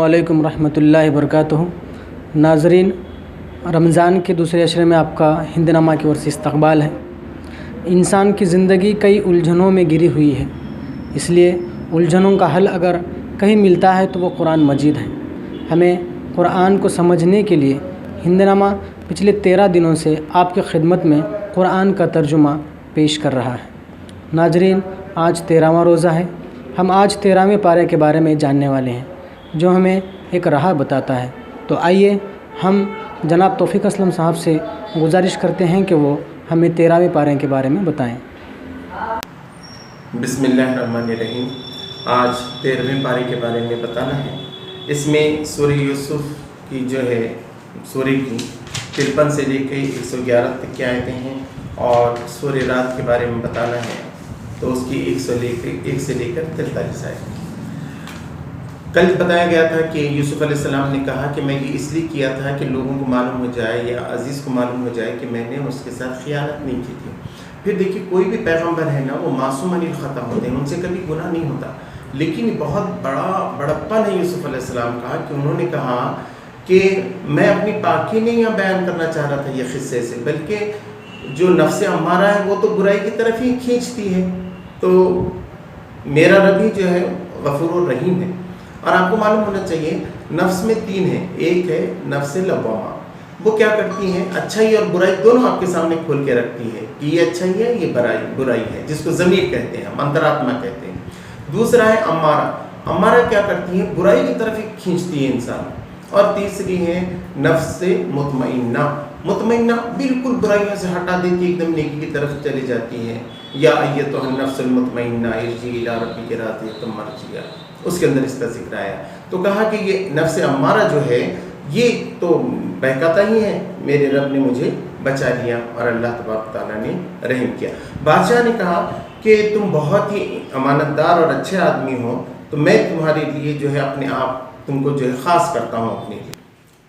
وعلیکم ورحمۃ اللہ وبرکاتہ۔ ناظرین، رمضان کے دوسرے عشرے میں آپ کا ہند نامہ کی اور سے استقبال ہے۔ انسان کی زندگی کئی الجھنوں میں گری ہوئی ہے، اس لیے الجھنوں کا حل اگر کہیں ملتا ہے تو وہ قرآن مجید ہے۔ ہمیں قرآن کو سمجھنے کے لیے ہند نامہ پچھلے 13 دنوں سے آپ کی خدمت میں قرآن کا ترجمہ پیش کر رہا ہے۔ ناظرین، آج 13واں روزہ ہے۔ ہم آج 13ویں پارے کے بارے میں جاننے والے ہیں جو ہمیں ایک راہ بتاتا ہے۔ تو آئیے ہم جناب توفیق اسلم صاحب سے گزارش کرتے ہیں کہ وہ ہمیں 13ویں پارے کے بارے میں بتائیں۔ بسم اللہ الرحمن الرحیم۔ آج 13ویں پارے کے بارے میں بتانا ہے۔ اس میں سورہ یوسف کی جو ہے سورہ کی 53 سے لے کے 111 تک کی آیتیں ہیں، اور سورہ رات کے بارے میں بتانا ہے تو اس کی 1 سے لے کر 43 آیتیں۔ کل بتایا گیا تھا کہ یوسف علیہ السلام نے کہا کہ میں یہ اس لیے کیا تھا کہ لوگوں کو معلوم ہو جائے یا عزیز کو معلوم ہو جائے کہ میں نے اس کے ساتھ خیانت نہیں کی تھی۔ پھر دیکھیے، کوئی بھی پیغمبر ہے نا، وہ معصوم عن الخطا ہوتے ہیں، ان سے کبھی گناہ نہیں ہوتا، لیکن بہت بڑپن ہے یوسف علیہ السلام کا کہ انہوں نے کہا کہ میں اپنی پاکی نہیں یہاں بیان کرنا چاہ رہا تھا یہ قصے سے، بلکہ جو نفس امارہ ہے وہ تو برائی کی طرف ہی کھینچتی ہے، تو میرا رب ہی جو ہے غفور الرحیم ہے۔ اور آپ کو معلوم ہونا چاہیے نفس میں 3 ہیں۔ ایک ہے نفس لوامہ، وہ کیا کرتی ہیں؟ اچھائی اور برائی دونوں آپ کے سامنے کھول کے رکھتی ہے کہ یہ اچھائی ہے، یہ برائی ہے، جس کو ضمیر کہتے ہیں، ہم انترآتما کہتے ہیں۔ دوسرا ہے امارہ۔ امارہ کیا کرتی ہے؟ برائی کی طرف ہی کھینچتی ہے انسان۔ اور تیسری ہے نفس مطمئنہ۔ مطمئنہ بالکل برائیوں سے ہٹا دیتی ہے، ایک دم نیکی کی طرف چلی جاتی ہے۔ یا ایتھا النفس المطمئنہ ارجعی الی ربک راضیۃ مرضیہ، اس کے اندر اس کا ذکر آیا۔ تو کہا کہ یہ نفس امارہ جو ہے یہ تو بہکاتا ہی ہے، میرے رب نے مجھے بچا لیا اور اللہ تبارک تعالیٰ نے رحم کیا۔ بادشاہ نے کہا کہ تم بہت ہی امانت دار اور اچھے آدمی ہو، تو میں تمہارے لیے جو ہے اپنے آپ تم کو جو ہے خاص کرتا ہوں اپنے لیے۔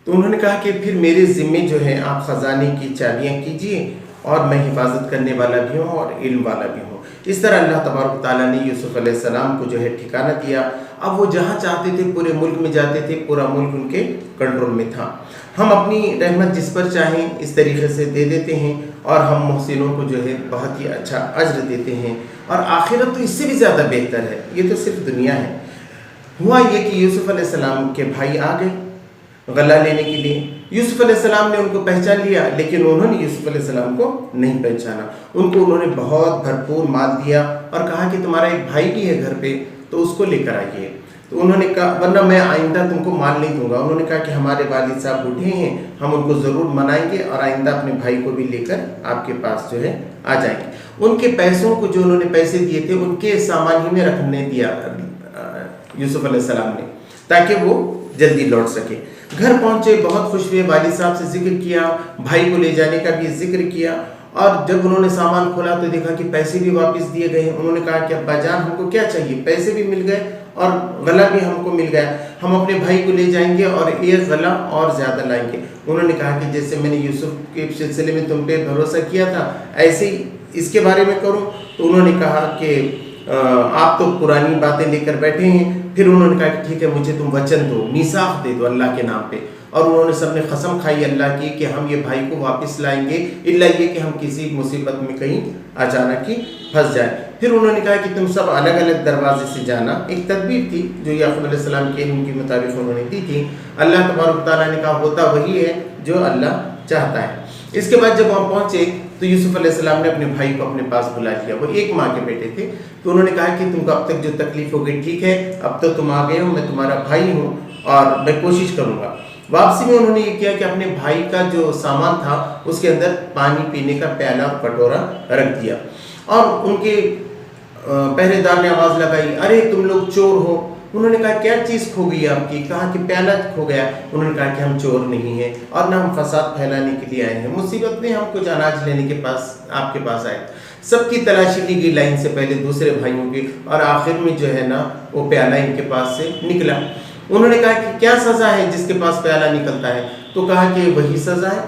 تو انہوں نے کہا کہ پھر میرے ذمے جو ہے آپ خزانے کی چابیاں کیجئے، اور میں حفاظت کرنے والا بھی ہوں اور علم والا بھی ہوں۔ اس طرح اللہ تبارک تعالیٰ نے یوسف علیہ السلام کو جو ہے ٹھکانہ دیا۔ اب وہ جہاں چاہتے تھے پورے ملک میں جاتے تھے، پورا ملک ان کے کنٹرول میں تھا۔ ہم اپنی رحمت جس پر چاہیں اس طریقے سے دے دیتے ہیں، اور ہم محسنوں کو جو ہے بہت ہی اچھا اجر دیتے ہیں، اور آخرت تو اس سے بھی زیادہ بہتر ہے، یہ تو صرف دنیا ہے۔ ہوا یہ کہ یوسف علیہ السلام کے بھائی آ گئے غلہ لینے کے لیے۔ یوسف علیہ السلام نے ان کو پہچان لیا، لیکن انہوں نے یوسف علیہ السلام کو نہیں پہچانا۔ ان کو انہوں نے بہت بھرپور مال دیا اور کہا کہ تمہارا ایک بھائی بھی ہے گھر پہ، تو اس کو لے کر آئیے۔ تو انہوں نے کہا ورنہ میں آئندہ تم کو مال نہیں دوں گا۔ انہوں نے کہا کہ ہمارے والد صاحب بوڑھے ہیں، ہم ان کو ضرور منائیں گے، اور آئندہ اپنے بھائی کو بھی لے کر آپ کے پاس جو ہے آ جائیں گے۔ ان کے پیسوں کو جو انہوں نے پیسے دیے تھے ان کے سامان ہی میں رکھنے دیا یوسف علیہ السلام نے، تاکہ وہ جلدی لوٹ سکے۔ گھر پہنچے، بہت خوش ہوئے، والد صاحب سے ذکر کیا، بھائی کو لے جانے کا بھی ذکر کیا، اور جب انہوں نے سامان کھولا تو دیکھا کہ پیسے بھی واپس دیے گئے۔ انہوں نے کہا کہ ابا جان ہم کو کیا چاہیے، پیسے بھی مل گئے اور غلہ بھی ہم کو مل گیا، ہم اپنے بھائی کو لے جائیں گے اور ایک غلہ اور زیادہ لائیں گے۔ انہوں نے کہا کہ جیسے میں نے یوسف کے سلسلے میں تم پہ بھروسہ کیا تھا، ایسے ہی اس کے بارے میں کروں۔ تو انہوں نے کہا کہ آپ تو پرانی باتیں لے کر بیٹھے ہیں۔ پھر انہوں نے کہا کہ ٹھیک ہے، مجھے تم وچن دو، میثاق دے دو اللہ کے نام پہ۔ اور انہوں نے سب نے قسم کھائی اللہ کی کہ ہم یہ بھائی کو واپس لائیں گے، الا یہ کہ ہم کسی مصیبت میں کہیں اچانک ہی پھنس جائیں۔ پھر انہوں نے کہا کہ تم سب الگ الگ دروازے سے جانا۔ ایک تدبیر تھی جو یعقوب علیہ السلام کے علم کے مطابق انہوں نے دی تھی۔ اللہ تبارک تعالیٰ نے کہا ہوتا وہی ہے جو اللہ چاہتا ہے۔ اس کے بعد جب وہاں پہنچے تو یوسف علیہ السلام نے اپنے بھائی کو اپنے پاس بلا لیا۔ وہ ایک ماں کے بیٹے تھے۔ تو انہوں نے کہا کہ تم کو اب تک جو تکلیف ہو گئی ٹھیک ہے، اب تو تم آ گئے ہو، میں تمہارا بھائی ہوں اور میں کوشش کروں گا۔ واپسی میں انہوں نے یہ کیا کہ اپنے بھائی کا جو سامان تھا اس کے اندر پانی پینے کا پیالہ اور کٹورا رکھ دیا، اور ان کے پہرے دار نے آواز لگائی، ارے تم لوگ چور ہو۔ انہوں نے کہا کیا چیز کھو گئی آپ کی؟ کہا کہ پیالہ کھو گیا۔ انہوں نے کہا کہ ہم چور نہیں ہیں اور نہ ہم فساد پھیلانے کے لیے آئے ہیں، مصیبت میں ہم کچھ اناج لینے کے پاس آپ کے پاس آئے۔ سب کی تلاشی لی گئی لائن سے پہلے دوسرے بھائیوں کی، اور آخر میں جو ہے نا وہ پیالہ ان کے پاس سے نکلا۔ انہوں نے کہا کہ کیا سزا ہے جس کے پاس پیالہ نکلتا ہے؟ تو کہا کہ وہی سزا ہے،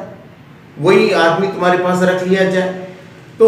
وہی آدمی تمہارے پاس رکھ لیا جائے۔ تو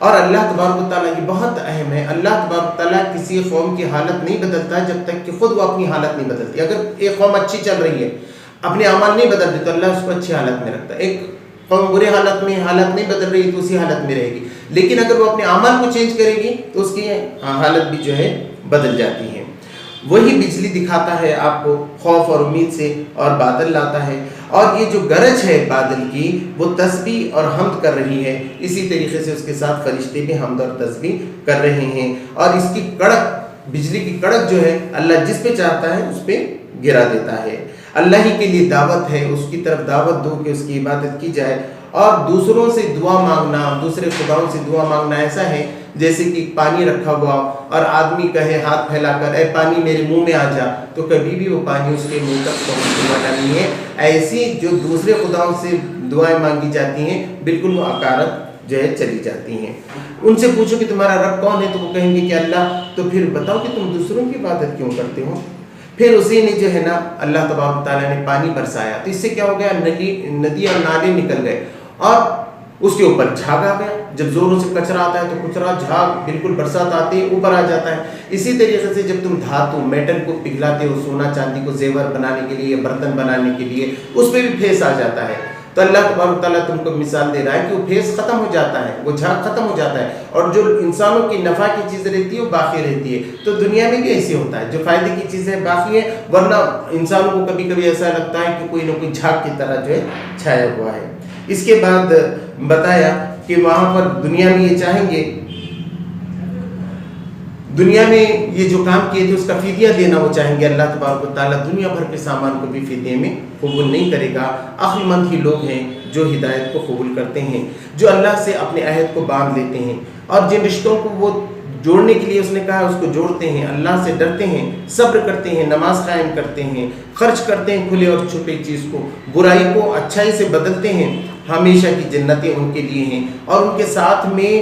اور اللہ تبارک و تعالیٰ کی بہت اہم ہے، اللہ تبارک و تعالیٰ کسی قوم کی حالت نہیں بدلتا جب تک کہ خود وہ اپنی حالت نہیں بدلتی۔ اگر ایک قوم اچھی چل رہی ہے، اپنے اعمال نہیں بدلتی، تو اللہ اس کو اچھی حالت میں رکھتا ہے۔ ایک قوم برے حالت نہیں بدل رہی تو اسی حالت میں رہے گی، لیکن اگر وہ اپنے اعمال کو چینج کرے گی تو اس کی حالت بھی جو ہے بدل جاتی ہے۔ وہی بجلی دکھاتا ہے آپ کو خوف اور امید سے، اور بادل لاتا ہے، اور یہ جو گرج ہے بادل کی وہ تسبیح اور حمد کر رہی ہے، اسی طریقے سے اس کے ساتھ فرشتے بھی حمد اور تسبیح کر رہے ہیں، اور اس کی کڑک، بجلی کی کڑک جو ہے اللہ جس پہ چاہتا ہے اس پہ گرا دیتا ہے۔ اللہ ہی کے لیے دعوت ہے، اس کی طرف دعوت دو کہ اس کی عبادت کی جائے، اور دوسروں سے دعا مانگنا، دوسرے خداؤں سے دعا مانگنا ایسا ہے جیسے کہ پانی رکھا ہوا اور آدمی کہے ہاتھ پھیلا کر اے پانی میرے منہ میں آ جا، تو کبھی بھی وہ پانی اس کے منہ تک پہنچنے والا نہیں ہے۔ ایسی جو دوسرے خداؤں سے دعائیں مانگی جاتی ہیں بالکل وہ عقارت جو ہے چلی جاتی ہیں۔ ان سے پوچھو کہ تمہارا رب کون ہے تو وہ کہیں گے کہ اللہ، تو پھر بتاؤ کہ تم دوسروں کی عبادت کیوں کرتے ہو؟ پھر اسی نے جو ہے نا اللہ تبارک تعالیٰ نے پانی برسایا، تو اس سے کیا ہو گیا، ندی اور نالے نکل گئے، اور اس کے اوپر جھاگ آ گیا۔ جب زوروں سے کچرا آتا ہے تو کچرا جھاگ بالکل برسات آتے ہی اوپر آ جاتا ہے۔ اسی طریقے سے جب تم دھاتو میٹل کو پگھلاتے ہو، سونا چاندی کو زیور بنانے کے لیے، برتن بنانے کے لیے، اس پہ بھی پھیس آ جاتا ہے۔ تو اللہ تبارک تعالیٰ تم کو مثال دے رہا ہے کہ وہ پھیس ختم ہو جاتا ہے، وہ جھاگ ختم ہو جاتا ہے، اور جو انسانوں کی نفع کی چیزیں رہتی ہے وہ باقی رہتی ہے۔ تو دنیا میں بھی ایسے ہوتا ہے، جو فائدے کی چیزیں باقی ہیں، ورنہ انسانوں کو کبھی کبھی ایسا لگتا ہے کہ کوئی نہ کوئی جھاگ کی طرح جو ہے چھایا ہوا ہے۔ اس کے بعد بتایا کہ وہاں پر دنیا میں یہ چاہیں گے، دنیا میں یہ جو کام کیے تھے اس کا فدیہ دینا وہ چاہیں گے، اللہ تبارک و تعالیٰ دنیا بھر کے سامان کو بھی فدیے میں قبول نہیں کرے گا۔ عقل مند ہی لوگ ہیں جو ہدایت کو قبول کرتے ہیں، جو اللہ سے اپنے عہد کو باندھ لیتے ہیں، اور جن رشتوں کو وہ جوڑنے کے لیے اس نے کہا اس کو جوڑتے ہیں، اللہ سے ڈرتے ہیں، صبر کرتے ہیں، نماز قائم کرتے ہیں، خرچ کرتے ہیں کھلے اور چھپے چیز کو، برائی کو اچھائی سے بدلتے ہیں، ہمیشہ کی جنتیں ان کے لیے ہیں، اور ان کے ساتھ میں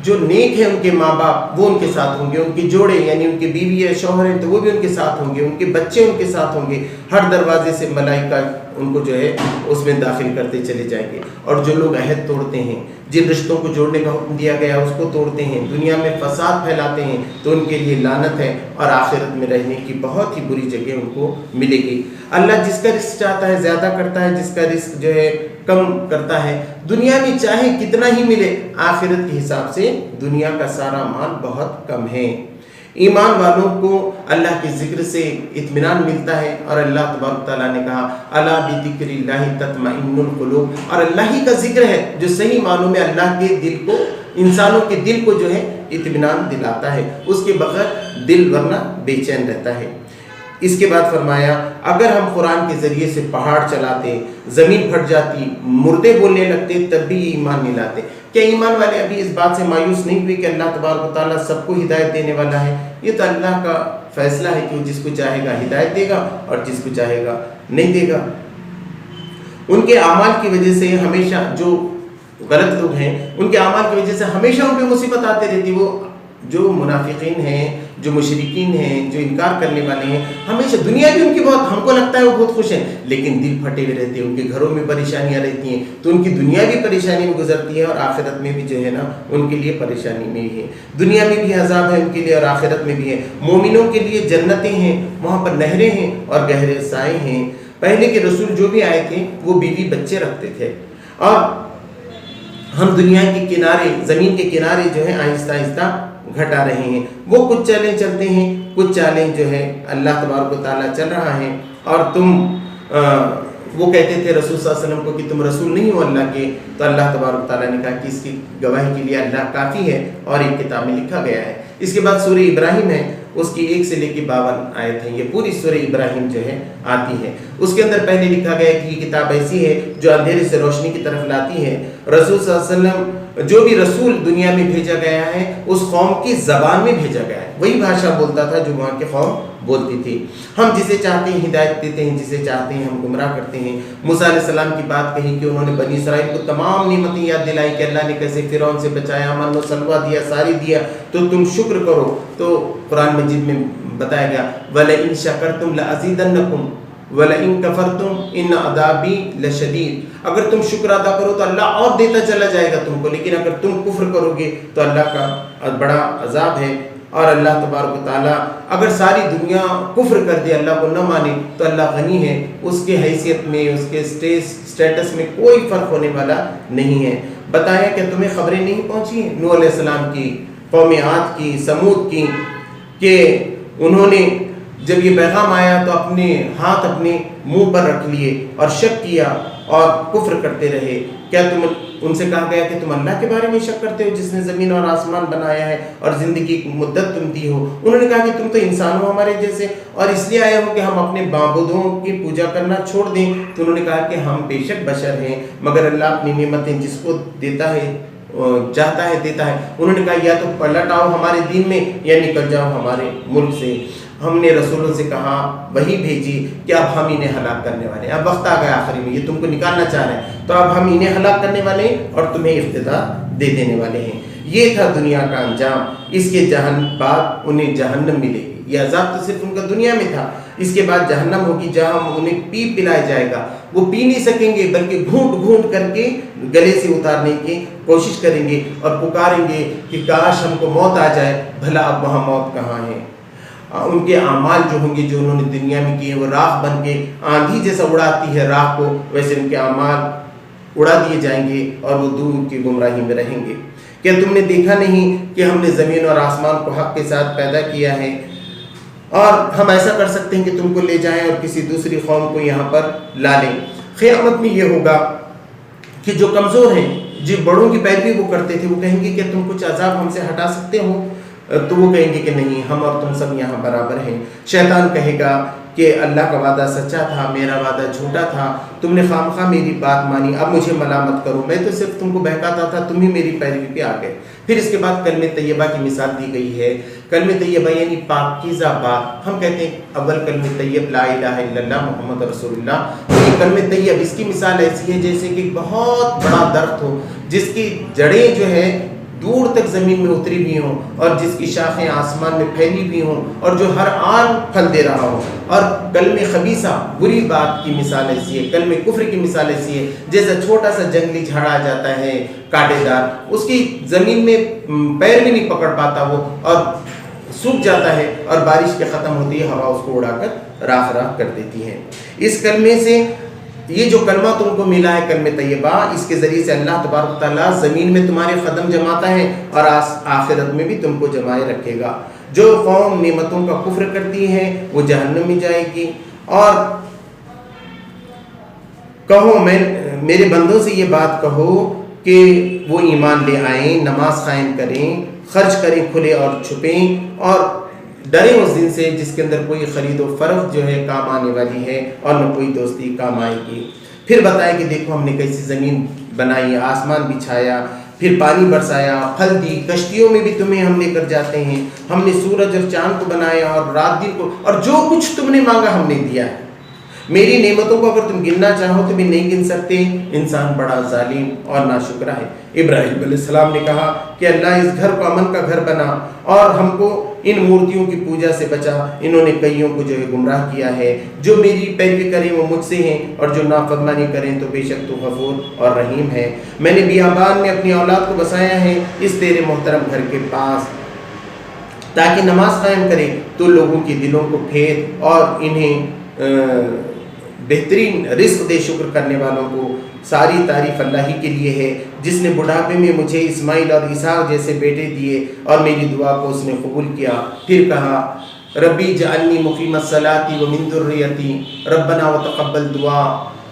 جو نیک ہیں ان کے ماں باپ وہ ان کے ساتھ ہوں گے، ان کے جوڑے یعنی ان کے بیوی یا شوہر ہیں تو وہ بھی ان کے ساتھ ہوں گے، ان کے بچے ان کے ساتھ ہوں گے، ہر دروازے سے ملائکہ ان کو جو ہے اس میں داخل کرتے چلے جائیں گے۔ اور جو لوگ عہد توڑتے ہیں، جن رشتوں کو جوڑنے کا حکم دیا گیا اس کو توڑتے ہیں، دنیا میں فساد پھیلاتے ہیں، تو ان کے لیے لعنت ہے، اور آخرت میں رہنے کی بہت ہی بری جگہ ان کو ملے گی۔ اللہ جس کا رزق چاہتا ہے زیادہ کرتا ہے، جس کا رزق جو ہے کم کرتا ہے۔ دنیا میں چاہے کتنا ہی ملے، آخرت کے حساب سے دنیا کا سارا مال بہت کم ہے۔ ایمان والوں کو اللہ کے ذکر سے اطمینان ملتا ہے، اور اللہ تبارک تعالیٰ نے کہا الا بذکر اللہ تطمئن القلوب، اور اللہ ہی کا ذکر ہے جو صحیح معنوں میں اللہ کے دل کو، انسانوں کے دل کو جو ہے اطمینان دلاتا ہے، اس کے بغیر دل ورنہ بے چین رہتا ہے۔ اس کے بعد فرمایا اگر ہم قرآن کے ذریعے سے پہاڑ چلاتے، زمین پھٹ جاتی، مردے بولنے لگتے، تب بھی ایمان نہیں لاتے۔ کیا ایمان والے ابھی اس بات سے مایوس نہیں ہوئے کہ اللہ تبارک و تعالیٰ سب کو ہدایت دینے والا ہے؟ یہ تو اللہ کا فیصلہ ہے کہ وہ جس کو چاہے گا ہدایت دے گا اور جس کو چاہے گا نہیں دے گا۔ ان کے اعمال کی وجہ سے ہمیشہ جو غلط لوگ ہیں ان کے اعمال کی وجہ سے ہمیشہ ان پہ مصیبت آتے رہتی۔ وہ جو منافقین ہیں، جو مشرکین ہیں، جو انکار کرنے والے ہیں، ہمیشہ دنیا بھی ان کی بہت، ہم کو لگتا ہے وہ بہت خوش ہیں، لیکن دل پھٹے ہوئے رہتے ہیں، ان کے گھروں میں پریشانیاں رہتی ہیں، تو ان کی دنیا بھی پریشانی میں گزرتی ہے، اور آخرت میں بھی جو ہے نا ان کے لیے پریشانی میں ہی ہے۔ دنیا میں بھی عذاب ہے ان کے لیے اور آخرت میں بھی ہے۔ مومنوں کے لیے جنتیں ہیں، وہاں پر نہریں ہیں اور گہرے سائے ہیں۔ پہلے کے رسول جو بھی آئے تھے وہ بیوی بچے رکھتے تھے، اور ہم دنیا کے کنارے، زمین کے کنارے جو ہے آہستہ آہستہ گھٹا رہے ہیں۔ وہ کچھ چالیں چلتے ہیں، کچھ چالیں جو ہے اللہ تبارک و تعالیٰ چل رہا ہے، اور تم وہ کہتے تھے رسول صلی اللہ علیہ وسلم کو کہ تم رسول نہیں ہو اللہ کے، تو اللہ تبارک و تعالیٰ نے کہا کہ اس کی گواہی کے لیے اللہ کافی ہے، اور ایک کتاب میں لکھا گیا ہے۔ اس کے بعد سورہ ابراہیم ہے، اس کی 1 سے لے کے 52 آیت ہیں، یہ پوری سورہ ابراہیم جو ہے آتی ہے۔ اس کے اندر پہلے لکھا گیا ہے کہ یہ کتاب ایسی ہے جو اندھیرے سے روشنی کی طرف لاتی ہے۔ رسول صلی اللہ علیہ وسلم جو بھی رسول دنیا میں بھیجا گیا ہے اس قوم کی زبان میں بھیجا گیا ہے، وہی بھاشا بولتا تھا جو وہاں کی قوم بولتی تھی۔ ہم جسے چاہتے ہیں ہدایت دیتے ہیں، جسے چاہتے ہیں ہم گمراہ کرتے ہیں۔ موسیٰ علیہ السلام کی بات کہی کہ انہوں نے بنی اسرائیل کو تمام نعمتیں یاد دلائی کہ اللہ نے کیسے فرعون سے بچایا، امن و سلوہ دیا، ساری دیا، تو تم شکر کرو۔ تو قرآن مجید میں بتایا گیا وَلَئِن شَكَرْتُمْ لَأَزِيدَنَّكُمْ، وَلَئِن كَفَرْتُمْ إِنَّ عَذَابِي لَشَدِيدٌ، اگر تم شکر ادا کرو تو اللہ اور دیتا چلا جائے گا تم کو، لیکن اگر تم کفر کرو گے تو اللہ کا بڑا عذاب ہے۔ اور اللہ تبارک و تعالیٰ اگر ساری دنیا کفر کر دے، اللہ کو نہ مانے، تو اللہ غنی ہے، اس کے حیثیت میں، اس کے سٹیٹس میں کوئی فرق ہونے والا نہیں ہے۔ بتایا کہ تمہیں خبریں نہیں پہنچی ہیں نوح علیہ السلام کی، قوم عاد کی، سمود کی، کہ انہوں نے جب یہ پیغام آیا تو اپنے ہاتھ اپنے منہ پر رکھ لیے اور شک کیا اور کفر کرتے رہے۔ کیا تم ان سے کہا گیا کہ تم اللہ کے بارے میں شک کرتے ہو جس نے زمین اور آسمان بنایا ہے اور زندگی کی مدت تم دی ہو؟ انہوں نے کہا کہ تم تو انسان ہو ہمارے جیسے، اور اس لیے آئے ہو کہ ہم اپنے معبودوں کی پوجا کرنا چھوڑ دیں۔ تو انہوں نے کہا کہ ہم بے شک بشر ہیں، مگر اللہ اپنی نعمتیں جس کو دیتا ہے چاہتا ہے دیتا ہے۔ انہوں نے کہا یا تو پلٹ آؤ ہمارے دین میں یا نکل جاؤ ہمارے ملک سے۔ ہم نے رسولوں سے کہا، وہی بھیجی کہ اب ہم انہیں ہلاک کرنے والے ہیں، اب وقت آ گیا آخری میں، یہ تم کو نکالنا چاہ رہے ہیں تو اب ہم انہیں ہلاک کرنے والے ہیں اور تمہیں اقتدار دے دینے والے ہیں۔ یہ تھا دنیا کا انجام، اس کے بعد انہیں جہنم ملے گی۔ یہ عذاب تو صرف ان کا دنیا میں تھا، اس کے بعد جہنم ہوگی جہاں انہیں پلایا جائے گا۔ وہ پی نہیں سکیں گے بلکہ گھونٹ گھونٹ کر کے گلے سے اتارنے کی کوشش کریں گے اور پکاریں گے کہ کاش ہم کو موت آ جائے، بھلا اب وہاں موت کہاں ہے۔ ان کے اعمال جو ہوں گے جو انہوں نے دنیا میں کیے وہ راکھ بن کے آندھی جیسا اڑاتی ہے راکھ کو، ویسے ان کے اعمال اڑا دیے جائیں گے اور وہ دور کی گمراہی میں رہیں گے۔ کیا تم نے دیکھا نہیں کہ ہم نے زمین اور آسمان کو حق کے ساتھ پیدا کیا ہے، اور ہم ایسا کر سکتے ہیں کہ تم کو لے جائیں اور کسی دوسری قوم کو یہاں پر لا لیں۔ قیامت میں یہ ہوگا کہ جو کمزور ہیں، جو بڑوں کی پیروی وہ کرتے تھے، وہ کہیں گے کہ تم کچھ عذاب ہم سے ہٹا سکتے ہو، تو وہ کہیں گے کہ نہیں، ہم اور تم سب یہاں برابر ہیں۔ شیطان کہے گا کہ اللہ کا وعدہ سچا تھا، میرا وعدہ جھوٹا تھا، تم نے خامخواہ میری بات مانی، اب مجھے ملامت کرو، میں تو صرف تم کو بہکاتا تھا، تم ہی میری پیروی پہ آ گئے۔ پھر اس کے بعد کلمہ طیبہ کی مثال دی گئی ہے۔ کلمہ طیبہ یعنی پاکیزہ بات، ہم کہتے ہیں اول کلمہ طیب لا الہ الا اللہ محمد رسول اللہ۔ یہ کلمہ طیب، اس کی مثال ایسی ہے جیسے کہ بہت بڑا درخت ہو جس کی جڑیں جو ہے دور تک زمین میں اتری بھی ہوں اور جس کی شاخیں آسمان میں پھیلی بھی ہوں اور جو ہر آن پھل دے رہا ہو۔ اور کلمہ خبیثہ بری بات کی مثال ایسی ہے، کلمہ کفر کی مثال ایسی ہے جیسا چھوٹا سا جنگلی جھاڑ آ جاتا ہے کانٹے دار، اس کی زمین میں پیر بھی نہیں پکڑ پاتا وہ، اور سوکھ جاتا ہے، اور بارش کے ختم ہوتی ہے ہوا اس کو اڑا کر راکھ راکھ کر دیتی ہے۔ اس کلمے سے، یہ جو کلمہ تم کو ملا ہے کلمہ طیبہ، اس کے ذریعے سے اللہ تبارک و تعالیٰ زمین میں تمہارے قدم جماتا ہے اور آخرت میں بھی تم کو جمائے رکھے گا۔ جو قوم نعمتوں کا کفر کرتی ہے وہ جہنم میں جائے گی۔ اور کہو، میرے بندوں سے یہ بات کہو کہ وہ ایمان لے آئیں، نماز قائم کریں، خرچ کریں کھلے اور چھپیں، اور ڈریں اس دن سے جس کے اندر کوئی خرید و فروخت جو ہے کام آنے والی ہے اور نہ کوئی دوستی کام آئے گی۔ پھر بتایا کہ دیکھو ہم نے کیسی زمین بنائی، آسمان بچھایا، پھر پانی برسایا، پھل دی، کشتیوں میں بھی تمہیں ہم لے کر جاتے ہیں، ہم نے سورج اور چاند کو بنایا اور رات دن کو، اور جو کچھ تم نے مانگا ہم نے دیا ہے۔ میری نعمتوں کو اگر تم گننا چاہو تو بھی نہیں گن سکتے، انسان بڑا ظالم اور ناشکرا ہے۔ ابراہیم علیہ السلام نے کہا کہ اللہ اس گھر کو امن کا گھر بنا اور ہم کو ان مورتیوں کی پوجا سے بچا، انہوں نے کئیوں کو جو ہے گمراہ کیا ہے، جو میری پیروی کریں وہ مجھ سے ہیں اور جو نافرمانی کریں تو بے شک تو غفور اور رحیم ہے۔ میں نے بیابان میں اپنی اولاد کو بسایا ہے اس تیرے محترم گھر کے پاس تاکہ نماز قائم کریں، تو لوگوں کے دلوں کو پھیر اور انہیں بہترین رزق دے۔ شکر کرنے والوں کو ساری تعریف اللہ ہی کے لیے ہے جس نے بڑھاپے میں مجھے اسماعیل اور اسحاق جیسے بیٹے دیے اور میری دعا کو اس نے قبول کیا۔ پھر کہا ربی اجعلنی مقیم الصلاۃ ومن ذریتی ربنا وتقبل دعا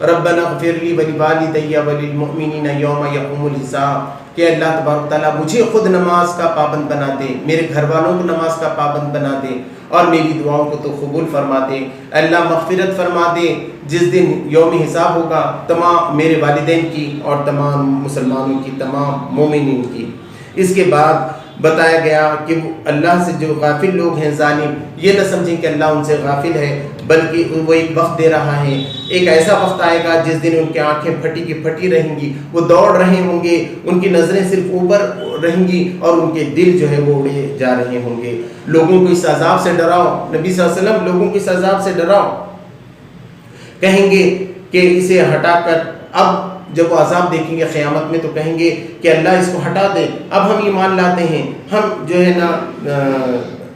ربنا اغفر لی ولوالدی وللمؤمنین یوم یقوم الحساب، کہ اللہ تبارک تعالیٰ مجھے خود نماز کا پابند بنا دے، میرے گھر والوں کو نماز کا پابند بنا دے اور میری دعاؤں کو تو قبول فرما دے۔ اللہ مغفرت فرما دے جس دن یوم حساب ہوگا تمام میرے والدین کی اور تمام مسلمانوں کی، تمام مومنین کی۔ اس کے بعد بتایا گیا کہ اللہ سے جو غافل لوگ ہیں، ظالم، یہ نہ سمجھیں کہ اللہ ان سے غافل ہے، بلکہ وہ ایک وقت دے رہا ہے۔ ایک ایسا وقت آئے گا جس دن ان کی آنکھیں پھٹی کی پھٹی رہیں گی، وہ دوڑ رہے ہوں گے، ان کی نظریں صرف اوپر رہیں گی اور ان کے دل جو ہے وہ اڑے جا رہے ہوں گے۔ لوگوں کو اس عذاب سے ڈراؤ، نبی صلی اللہ علیہ وسلم لوگوں کو اس عذاب سے ڈراؤ کہیں گے کہ اسے ہٹا کر، اب جب وہ عذاب دیکھیں گے قیامت میں تو کہیں گے کہ اللہ اس کو ہٹا دے، اب ہم ایمان لاتے ہیں، ہم جو ہے نا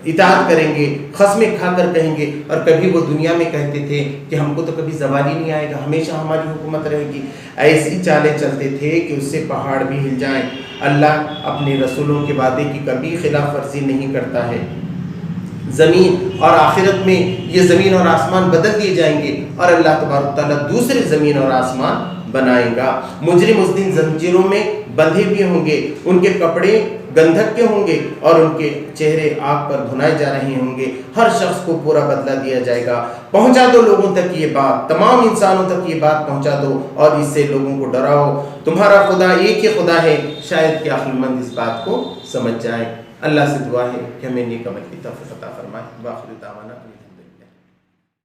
اطاعت کریں گے، قسمیں کھا کر کہیں گے۔ اور کبھی وہ دنیا میں کہتے تھے کہ ہم کو تو کبھی زوال ہی نہیں آئے گا، ہمیشہ ہماری حکومت رہے گی، ایسی چالیں چلتے تھے کہ اس سے پہاڑ بھی ہل جائیں۔ اللہ اپنے رسولوں کے وعدے کی کبھی خلاف ورزی نہیں کرتا ہے۔ زمین اور آخرت میں یہ زمین اور آسمان بدل دیے جائیں گے اور اللہ تبارک تعالیٰ دوسرے زمین اور آسمان بنائے گا۔ مجرم اس دن زنجیروں میں بندھے بھی ہوں گے، ان کے کپڑے گندھک کے ہوں گے اور ان کے چہرے آگ پر بھنائے جا رہے ہوں گے۔ ہر شخص کو پورا بدلہ دیا جائے گا۔ پہنچا دو لوگوں تک یہ بات، تمام انسانوں تک یہ بات پہنچا دو اور اس سے لوگوں کو ڈراؤ۔ تمہارا خدا ایک ہی خدا ہے، شاید کہ عقل مند اس بات کو سمجھ جائے۔ اللہ سے دعا ہے کہ ہمیں نیک عمل کی توفیق عطا فرمائے۔ وآخر دعوانا